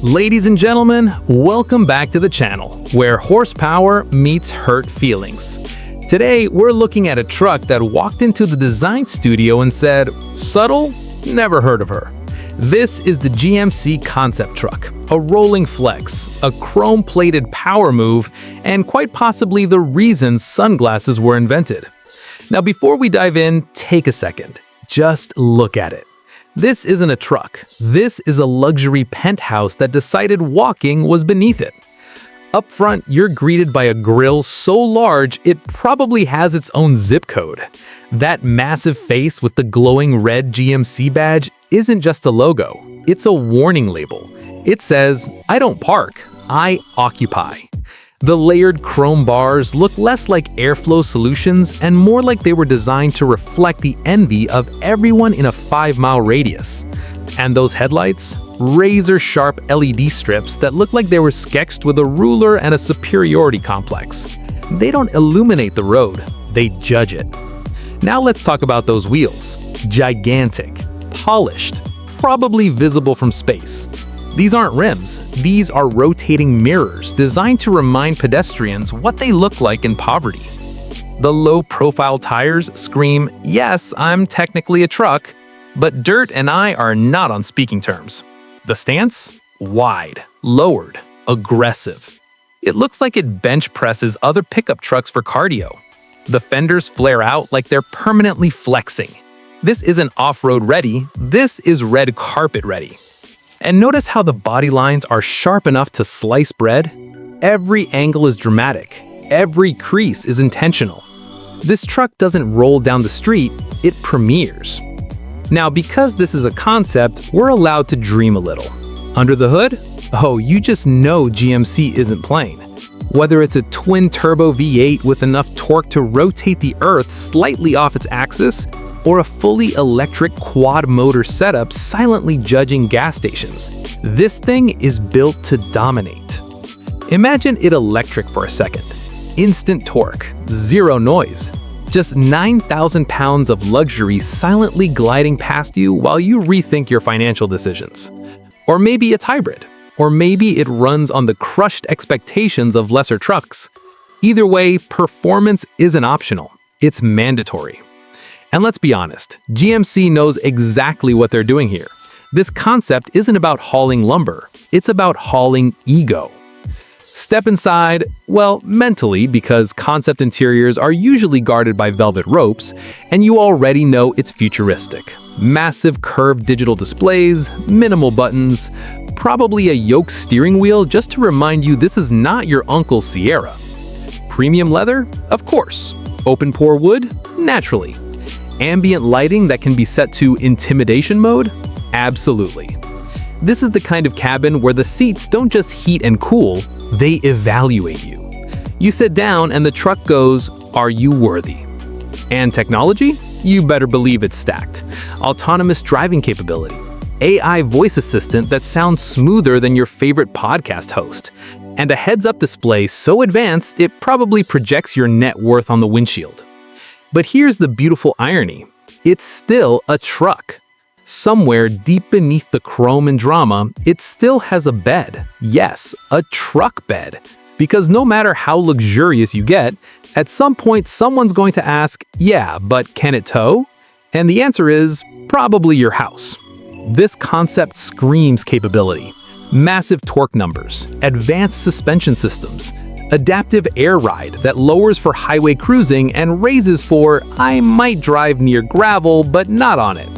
Ladies and gentlemen, welcome back to the channel, where horsepower meets hurt feelings. Today, we're looking at a truck that walked into the design studio and said, "Subtle? Never heard of her." This is the GMC concept truck, a rolling flex, a chrome-plated power move, and quite possibly the reason sunglasses were invented. Now, before we dive in, take a second. Just look at it. This isn't a truck. This is a luxury penthouse that decided walking was beneath it. Up front, you're greeted by a grille so large it probably has its own zip code. That massive face with the glowing red GMC badge isn't just a logo, it's a warning label. It says, "I don't park, I occupy." The layered chrome bars look less like airflow solutions and more like they were designed to reflect the envy of everyone in a 5-mile radius. And those headlights? Razor-sharp LED strips that look like they were sketched with a ruler and a superiority complex. They don't illuminate the road, they judge it. Now let's talk about those wheels. Gigantic, polished, probably visible from space. These aren't rims, these are rotating mirrors designed to remind pedestrians what they look like in poverty. The low-profile tires scream, "Yes, I'm technically a truck," but dirt and I are not on speaking terms. The stance? Wide, lowered, aggressive. It looks like it bench presses other pickup trucks for cardio. The fenders flare out like they're permanently flexing. This isn't off-road ready, this is red carpet ready. And notice how the body lines are sharp enough to slice bread? Every angle is dramatic. Every crease is intentional. This truck doesn't roll down the street, it premieres. Now, because this is a concept, we're allowed to dream a little. Under the hood? Oh, you just know GMC isn't playing. Whether it's a twin-turbo V8 with enough torque to rotate the Earth slightly off its axis, or a fully electric quad-motor setup silently judging gas stations, this thing is built to dominate. Imagine it electric for a second. Instant torque, zero noise. Just 9,000 pounds of luxury silently gliding past you while you rethink your financial decisions. Or maybe it's hybrid. Or maybe it runs on the crushed expectations of lesser trucks. Either way, performance isn't optional. It's mandatory. And let's be honest, GMC knows exactly what they're doing here. This concept isn't about hauling lumber, it's about hauling ego. Step inside, well, mentally, because concept interiors are usually guarded by velvet ropes, and you already know it's futuristic. Massive curved digital displays, minimal buttons, probably a yoke steering wheel just to remind you this is not your uncle's Sierra. Premium leather? Of course. Open pore wood? Naturally. Ambient lighting that can be set to intimidation mode? Absolutely. This is the kind of cabin where the seats don't just heat and cool, they evaluate you. You sit down and the truck goes, "Are you worthy?" And technology? You better believe it's stacked. Autonomous driving capability. AI voice assistant that sounds smoother than your favorite podcast host. And a heads-up display so advanced it probably projects your net worth on the windshield. But here's the beautiful irony. It's still a truck. Somewhere deep beneath the chrome and drama, it still has a bed. Yes, a truck bed. Because no matter how luxurious you get, at some point someone's going to ask, "Yeah, but can it tow?" And the answer is, probably your house. This concept screams capability. Massive torque numbers, advanced suspension systems, adaptive air ride that lowers for highway cruising and raises for "I might drive near gravel, but not on it."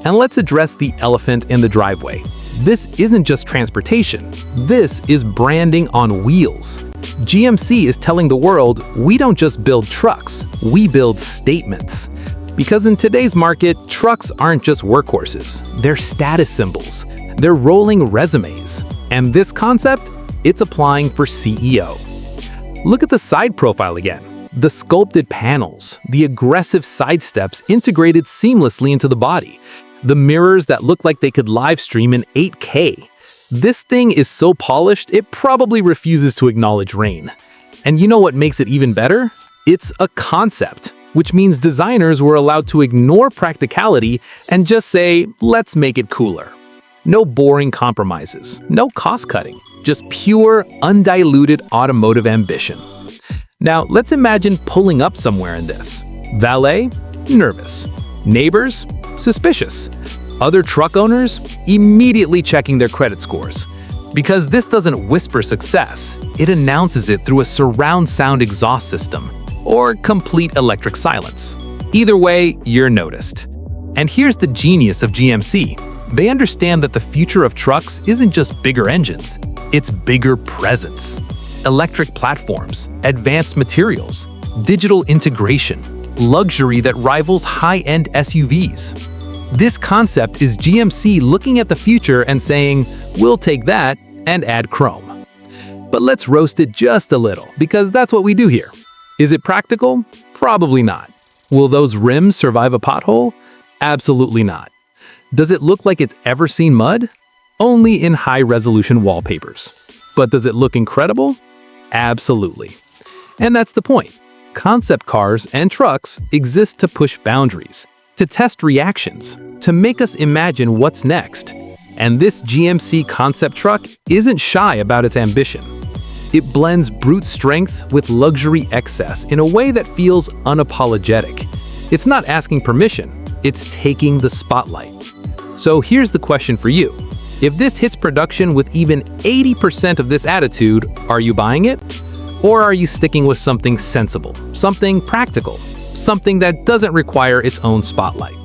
And let's address the elephant in the driveway. This isn't just transportation. This is branding on wheels. GMC is telling the world, we don't just build trucks, we build statements. Because in today's market, trucks aren't just workhorses. They're status symbols. They're rolling resumes. And this concept, it's applying for CEO. Look at the side profile again. The sculpted panels, the aggressive side steps integrated seamlessly into the body, the mirrors that look like they could live stream in 8K. This thing is so polished, it probably refuses to acknowledge rain. And you know what makes it even better? It's a concept, which means designers were allowed to ignore practicality and just say, "Let's make it cooler." No boring compromises, no cost-cutting, just pure, undiluted automotive ambition. Now, let's imagine pulling up somewhere in this. Valet? Nervous. Neighbors? Suspicious. Other truck owners? Immediately checking their credit scores. Because this doesn't whisper success, it announces it through a surround sound exhaust system, or complete electric silence. Either way, you're noticed. And here's the genius of GMC. They understand that the future of trucks isn't just bigger engines, it's bigger presence. Electric platforms, advanced materials, digital integration, luxury that rivals high-end SUVs. This concept is GMC looking at the future and saying, we'll take that and add chrome. But let's roast it just a little, because that's what we do here. Is it practical? Probably not. Will those rims survive a pothole? Absolutely not. Does it look like it's ever seen mud? Only in high-resolution wallpapers. But does it look incredible? Absolutely. And that's the point. Concept cars and trucks exist to push boundaries, to test reactions, to make us imagine what's next. And this GMC concept truck isn't shy about its ambition. It blends brute strength with luxury excess in a way that feels unapologetic. It's not asking permission, it's taking the spotlight. So here's the question for you. If this hits production with even 80% of this attitude, are you buying it? Or are you sticking with something sensible, something practical, something that doesn't require its own spotlight?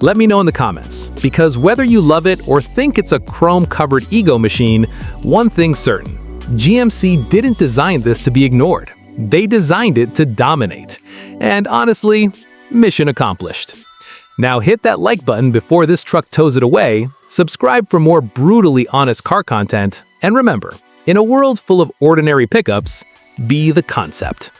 Let me know in the comments, because whether you love it or think it's a chrome-covered ego machine, one thing's certain. GMC didn't design this to be ignored. They designed it to dominate. And honestly, mission accomplished. Now hit that like button before this truck tows it away, subscribe for more brutally honest car content, and remember, in a world full of ordinary pickups, be the concept.